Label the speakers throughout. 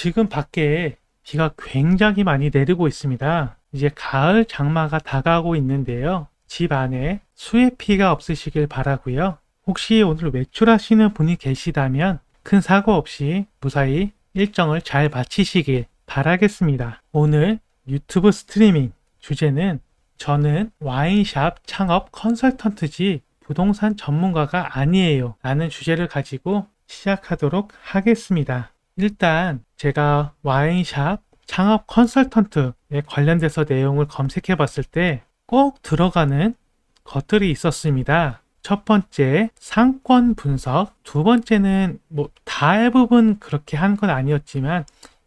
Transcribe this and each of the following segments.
Speaker 1: 지금 밖에 비가 굉장히 많이 내리고 있습니다. 이제 가을 장마가 다가오고 있는데요. 집 안에 수해 피해가 없으시길 바라고요. 혹시 오늘 외출하시는 분이 계시다면 큰 사고 없이 무사히 일정을 잘 마치시길 바라겠습니다. 오늘 유튜브 스트리밍 주제는 저는 와인샵 창업 컨설턴트지 부동산 전문가가 아니에요 라는 주제를 가지고 시작하도록 하겠습니다. 일단 제가 와인샵 창업 컨설턴트에 관련돼서 내용을 검색해 봤을 때 꼭 들어가는 것들이 있었습니다. 첫 번째, 상권 분석. 두 번째는 대부분 그렇게 한 건 아니었지만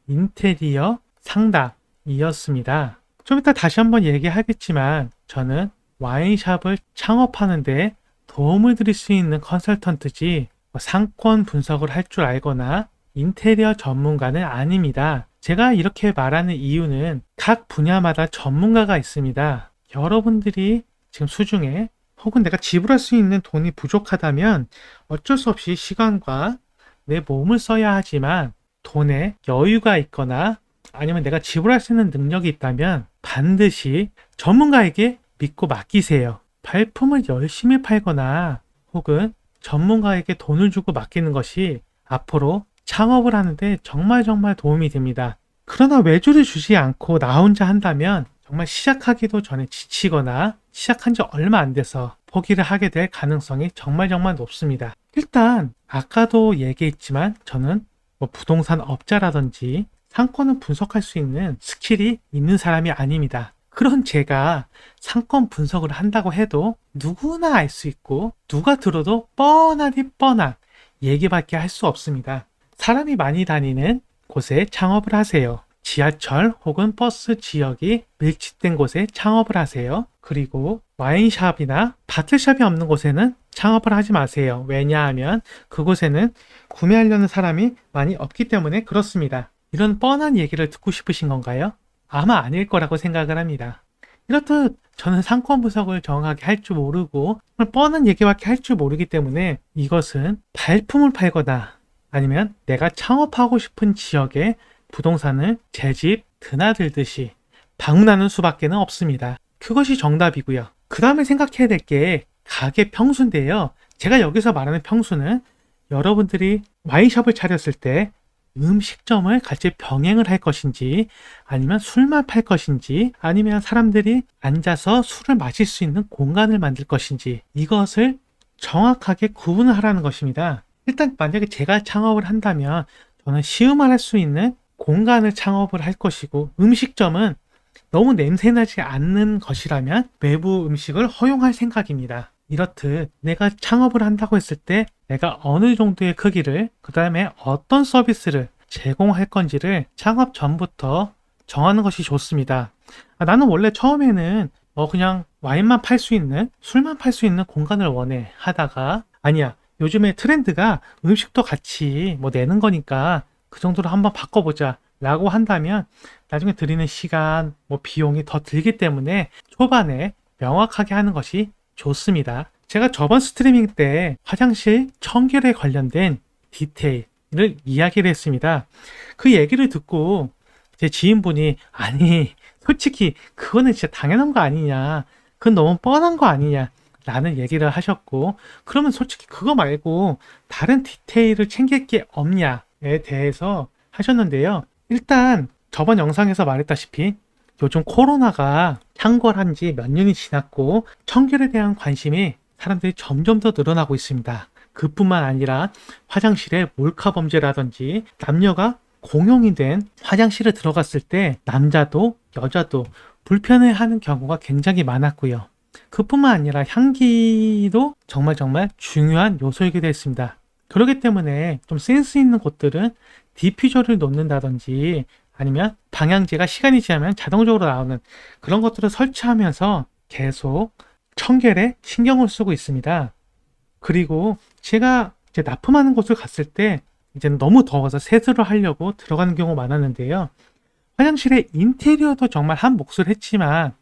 Speaker 1: 인테리어 상담이었습니다. 좀 이따 다시 한번 얘기하겠지만 저는 와인샵을 창업하는데 도움을 드릴 수 있는 컨설턴트지 상권 분석을 할 줄 알거나 인테리어 전문가는 아닙니다. 제가 이렇게 말하는 이유는 각 분야마다 전문가가 있습니다. 여러분들이 지금 수중에 혹은 내가 지불할 수 있는 돈이 부족하다면 어쩔 수 없이 시간과 내 몸을 써야 하지만 돈에 여유가 있거나 아니면 내가 지불할 수 있는 능력이 있다면 반드시 전문가에게 믿고 맡기세요. 발품을 열심히 팔거나 혹은 전문가에게 돈을 주고 맡기는 것이 앞으로 창업을 하는데 정말 도움이 됩니다. 그러나 외주를 주지 않고 나 혼자 한다면 정말 시작하기도 전에 지치거나 시작한 지 얼마 안 돼서 포기를 하게 될 가능성이 정말 높습니다. 일단 아까도 얘기했지만 저는 부동산 업자라든지 상권을 분석할 수 있는 스킬이 있는 사람이 아닙니다. 그런 제가 상권 분석을 한다고 해도 누구나 알 수 있고 누가 들어도 뻔하디 뻔한 얘기밖에 할 수 없습니다. 사람이 많이 다니는 곳에 창업을 하세요. 지하철 혹은 버스 지역이 밀집된 곳에 창업을 하세요. 그리고 와인샵이나 바틀샵이 없는 곳에는 창업을 하지 마세요. 왜냐하면 그곳에는 구매하려는 사람이 많이 없기 때문에 그렇습니다. 이런 뻔한 얘기를 듣고 싶으신 건가요? 아마 아닐 거라고 생각을 합니다. 이렇듯 저는 상권 분석을 정확하게 할 줄 모르고 뻔한 얘기밖에 할 줄 모르기 때문에 이것은 발품을 팔거나 아니면 내가 창업하고 싶은 지역에 부동산을 제 집 드나들듯이 방문하는 수밖에 없습니다. 그것이 정답이고요. 그 다음에 생각해야 될 게 가게 평수인데요. 제가 여기서 말하는 평수는 여러분들이 와인숍을 차렸을 때 음식점을 같이 병행을 할 것인지 아니면 술만 팔 것인지 아니면 사람들이 앉아서 술을 마실 수 있는 공간을 만들 것인지 이것을 정확하게 구분을 하라는 것입니다. 일단 만약에 제가 창업을 한다면 저는 시음할 수 있는 공간을 창업을 할 것이고 음식점은 너무 냄새나지 않는 것이라면 외부 음식을 허용할 생각입니다. 이렇듯 내가 창업을 한다고 했을 때 내가 어느 정도의 크기를 그 다음에 어떤 서비스를 제공할 건지를 창업 전부터 정하는 것이 좋습니다. 나는 원래 처음에는 그냥 와인만 팔 수 있는 술만 팔 수 있는 공간을 원해 하다가 아니야 요즘에 트렌드가 음식도 같이 내는 거니까 그 정도로 한번 바꿔보자 라고 한다면 나중에 들이는 시간, 비용이 더 들기 때문에 초반에 명확하게 하는 것이 좋습니다. 제가 저번 스트리밍 때 화장실 청결에 관련된 디테일을 이야기를 했습니다. 그 얘기를 듣고 제 지인분이 아니 솔직히 그거는 진짜 당연한 거 아니냐 그건 너무 뻔한 거 아니냐 라는 얘기를 하셨고 그러면 솔직히 그거 말고 다른 디테일을 챙길 게 없냐에 대해서 하셨는데요. 일단 저번 영상에서 말했다시피 요즘 코로나가 창궐한 지 몇 년이 지났고 청결에 대한 관심이 사람들이 점점 더 늘어나고 있습니다. 그뿐만 아니라 화장실에 몰카 범죄라든지 남녀가 공용이 된 화장실에 들어갔을 때 남자도 여자도 불편해하는 경우가 굉장히 많았고요. 그뿐만 아니라 향기도 정말 중요한 요소이기도 했습니다. 그렇기 때문에 좀 센스 있는 곳들은 디퓨저를 놓는다든지 아니면 방향제가 시간이 지나면 자동적으로 나오는 그런 것들을 설치하면서 계속 청결에 신경을 쓰고 있습니다. 그리고 제가 이제 납품하는 곳을 갔을 때 이제는 너무 더워서 세수를 하려고 들어가는 경우가 많았는데요. 화장실의 인테리어도 정말 한 몫을 했지만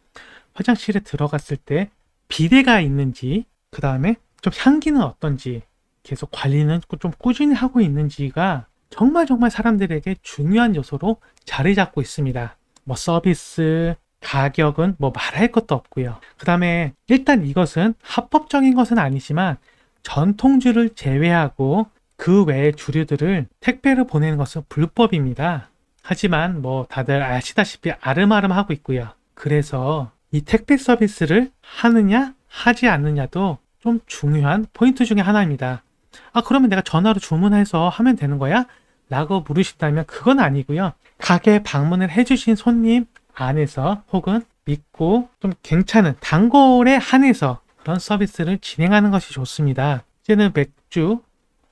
Speaker 1: 화장실에 들어갔을 때 비데가 있는지 그 다음에 좀 향기는 어떤지 계속 관리는 좀 꾸준히 하고 있는지가 정말 사람들에게 중요한 요소로 자리 잡고 있습니다. 뭐 서비스, 가격은 뭐 말할 것도 없고요. 그 다음에 일단 이것은 합법적인 것은 아니지만 전통주를 제외하고 그 외의 주류들을 택배로 보내는 것은 불법입니다. 하지만 뭐 다들 아시다시피 아름아름하고 있고요. 그래서 이 택배 서비스를 하느냐 하지 않느냐도 좀 중요한 포인트 중에 하나입니다. 그러면 내가 전화로 주문해서 하면 되는 거야? 라고 물으신다면 그건 아니고요. 가게 방문을 해주신 손님 안에서 혹은 믿고 좀 괜찮은 단골에 한해서 그런 서비스를 진행하는 것이 좋습니다. 이제는 맥주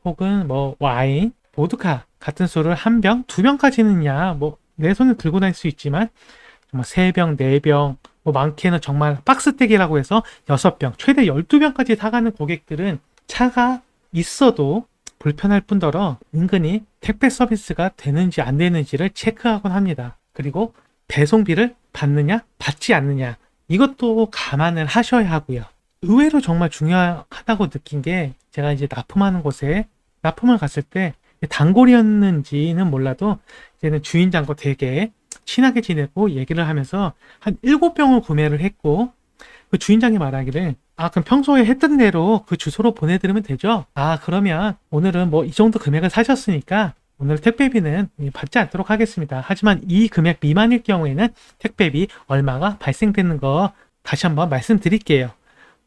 Speaker 1: 혹은 뭐 와인, 보드카 같은 술을 한 병, 두 병까지는야 뭐 내 손에 들고 다닐 수 있지만 정말 3병, 4병, 뭐 많게는 정말 박스떼기라고 해서 6병, 최대 12병까지 사가는 고객들은 차가 있어도 불편할 뿐더러 은근히 택배 서비스가 되는지 안 되는지를 체크하곤 합니다. 그리고 배송비를 받느냐 받지 않느냐 이것도 감안을 하셔야 하고요. 의외로 정말 중요하다고 느낀 게 제가 이제 납품하는 곳에 납품을 갔을 때 단골이었는지는 몰라도 이제는 주인장과 되게 친하게 지내고 얘기를 하면서 한 7병을 구매를 했고 그 주인장이 말하기를 그럼 평소에 했던 대로 그 주소로 보내드리면 되죠? 그러면 오늘은 뭐 이 정도 금액을 사셨으니까 오늘 택배비는 받지 않도록 하겠습니다. 하지만 이 금액 미만일 경우에는 택배비 얼마가 발생되는 거 다시 한번 말씀드릴게요.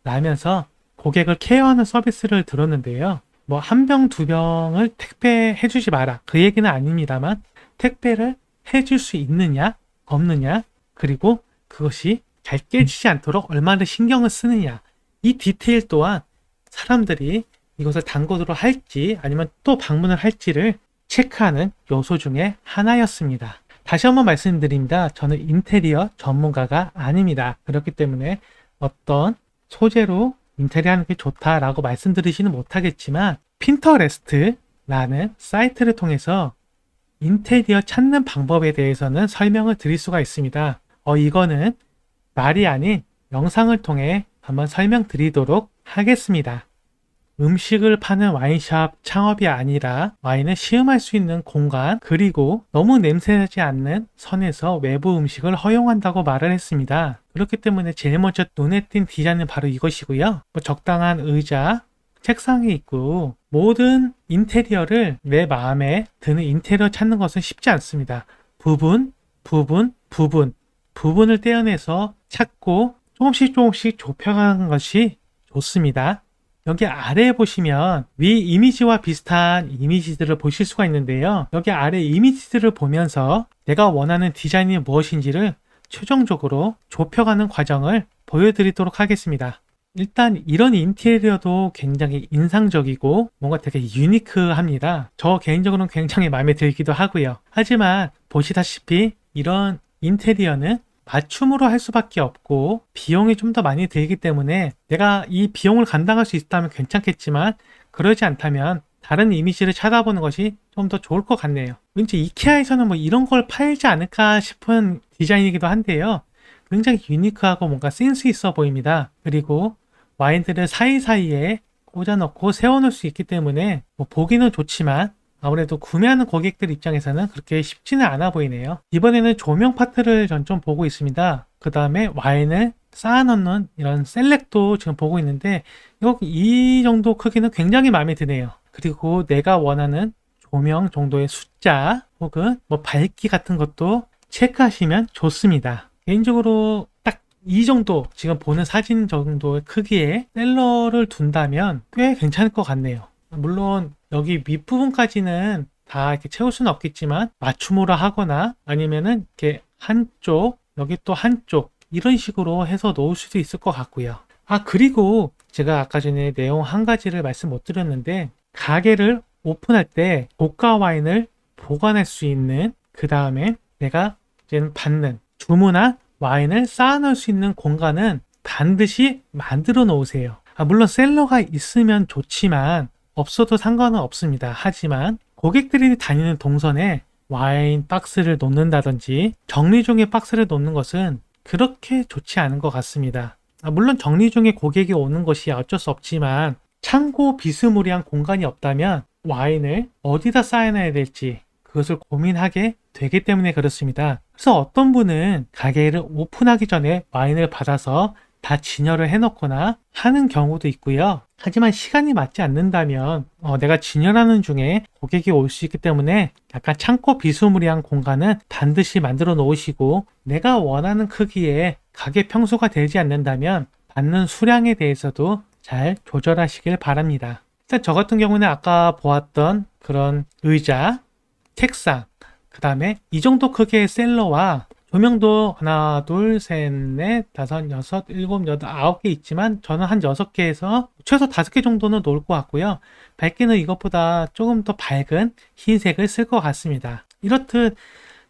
Speaker 1: 라면서 고객을 케어하는 서비스를 들었는데요. 뭐 한 병, 두 병을 택배해 주지 마라. 그 얘기는 아닙니다만 택배를 해줄 수 있느냐, 없느냐, 그리고 그것이 잘 깨지지 않도록 얼마나 신경을 쓰느냐. 이 디테일 또한 사람들이 이것을 단골로 할지 아니면 또 방문을 할지를 체크하는 요소 중에 하나였습니다. 다시 한번 말씀드립니다. 저는 인테리어 전문가가 아닙니다. 그렇기 때문에 어떤 소재로 인테리어 하는 게 좋다라고 말씀드리지는 못하겠지만 핀터레스트라는 사이트를 통해서 인테리어 찾는 방법에 대해서는 설명을 드릴 수가 있습니다. 이거는 말이 아닌 영상을 통해 한번 설명드리도록 하겠습니다. 음식을 파는 와인샵 창업이 아니라 와인을 시음할 수 있는 공간 그리고 너무 냄새나지 않는 선에서 외부 음식을 허용한다고 말을 했습니다. 그렇기 때문에 제일 먼저 눈에 띈 디자인은 바로 이것이고요. 적당한 의자, 책상이 있고 모든 인테리어를 내 마음에 드는 인테리어 찾는 것은 쉽지 않습니다. 부분을 떼어내서 찾고 조금씩 좁혀가는 것이 좋습니다. 여기 아래에 보시면 위 이미지와 비슷한 이미지들을 보실 수가 있는데요. 여기 아래 이미지들을 보면서 내가 원하는 디자인이 무엇인지를 최종적으로 좁혀가는 과정을 보여드리도록 하겠습니다. 일단 이런 인테리어도 굉장히 인상적이고 뭔가 되게 유니크합니다. 저 개인적으로는 굉장히 마음에 들기도 하고요. 하지만 보시다시피 이런 인테리어는 맞춤으로 할 수밖에 없고 비용이 좀 더 많이 들기 때문에 내가 이 비용을 감당할 수 있다면 괜찮겠지만 그러지 않다면 다른 이미지를 찾아보는 것이 좀 더 좋을 것 같네요. 왠지 이케아에서는 뭐 이런 걸 팔지 않을까 싶은 디자인이기도 한데요. 굉장히 유니크하고 뭔가 센스 있어 보입니다. 그리고 와인들을 사이사이에 꽂아놓고 세워놓을 수 있기 때문에 뭐 보기는 좋지만 아무래도 구매하는 고객들 입장에서는 그렇게 쉽지는 않아 보이네요. 이번에는 조명 파트를 전 좀 보고 있습니다. 그 다음에 와인을 쌓아놓는 이런 셀렉도 지금 보고 있는데 이 정도 크기는 굉장히 마음에 드네요. 그리고 내가 원하는 조명 정도의 숫자 혹은 뭐 밝기 같은 것도 체크하시면 좋습니다. 개인적으로 딱 이 정도 지금 보는 사진 정도의 크기의 셀러를 둔다면 꽤 괜찮을 것 같네요. 물론 여기 윗부분까지는 다 이렇게 채울 수는 없겠지만 맞춤으로 하거나 아니면은 이렇게 한쪽 여기 또 한쪽 이런 식으로 해서 놓을 수도 있을 것 같고요. 그리고 제가 아까 전에 내용 한 가지를 말씀 못 드렸는데 가게를 오픈할 때 고가 와인을 보관할 수 있는 그 다음에 내가 이제는 받는 주문한 와인을 쌓아놓을 수 있는 공간은 반드시 만들어 놓으세요. 물론 셀러가 있으면 좋지만 없어도 상관은 없습니다. 하지만 고객들이 다니는 동선에 와인 박스를 놓는다든지 정리종의 박스를 놓는 것은 그렇게 좋지 않은 것 같습니다. 물론 정리종의 고객이 오는 것이 어쩔 수 없지만 창고 비스무리한 공간이 없다면 와인을 어디다 쌓아놔야 될지 그것을 고민하게 되기 때문에 그렇습니다. 그래서 어떤 분은 가게를 오픈하기 전에 와인을 받아서 다 진열을 해놓거나 하는 경우도 있고요. 하지만 시간이 맞지 않는다면 내가 진열하는 중에 고객이 올 수 있기 때문에 약간 창고 비스무리한 공간은 반드시 만들어 놓으시고, 내가 원하는 크기의 가게 평수가 되지 않는다면 받는 수량에 대해서도 잘 조절하시길 바랍니다. 일단 저 같은 경우는 아까 보았던 그런 의자, 책상, 그 다음에 이 정도 크기의 셀러와 조명도 하나, 둘, 셋, 넷, 다섯, 여섯, 일곱, 여덟, 9개 있지만 저는 한 6개에서 최소 5개 정도는 놓을 것 같고요. 밝기는 이것보다 조금 더 밝은 흰색을 쓸 것 같습니다. 이렇듯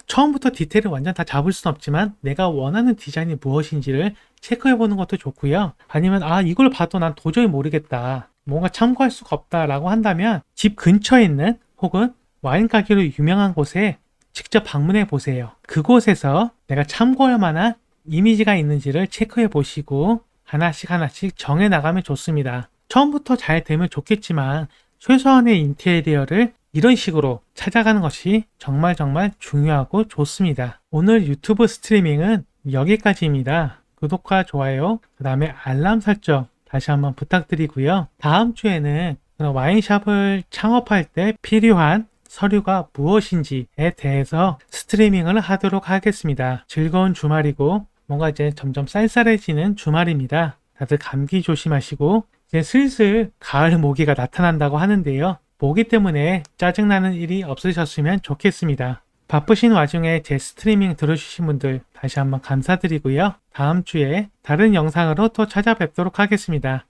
Speaker 1: 처음부터 디테일을 완전 다 잡을 수는 없지만 내가 원하는 디자인이 무엇인지를 체크해 보는 것도 좋고요. 아니면 이걸 봐도 난 도저히 모르겠다, 뭔가 참고할 수가 없다라고 한다면 집 근처에 있는 혹은 와인 가게로 유명한 곳에 직접 방문해 보세요. 그곳에서 내가 참고할 만한 이미지가 있는지를 체크해 보시고 하나씩 정해 나가면 좋습니다. 처음부터 잘 되면 좋겠지만 최소한의 인테리어를 이런 식으로 찾아가는 것이 정말 중요하고 좋습니다. 오늘 유튜브 스트리밍은 여기까지입니다. 구독과 좋아요, 그 다음에 알람 설정 다시 한번 부탁드리고요. 다음 주에는 와인샵을 창업할 때 필요한 서류가 무엇인지에 대해서 스트리밍을 하도록 하겠습니다. 즐거운 주말이고 뭔가 이제 점점 쌀쌀해지는 주말입니다. 다들 감기 조심하시고, 이제 슬슬 가을 모기가 나타난다고 하는데요. 모기 때문에 짜증나는 일이 없으셨으면 좋겠습니다. 바쁘신 와중에 제 스트리밍 들어주신 분들 다시 한번 감사드리고요. 다음 주에 다른 영상으로 또 찾아뵙도록 하겠습니다.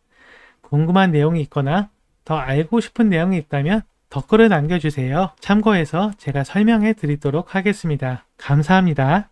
Speaker 1: 궁금한 내용이 있거나 더 알고 싶은 내용이 있다면 댓글을 남겨주세요. 참고해서 제가 설명해 드리도록 하겠습니다. 감사합니다.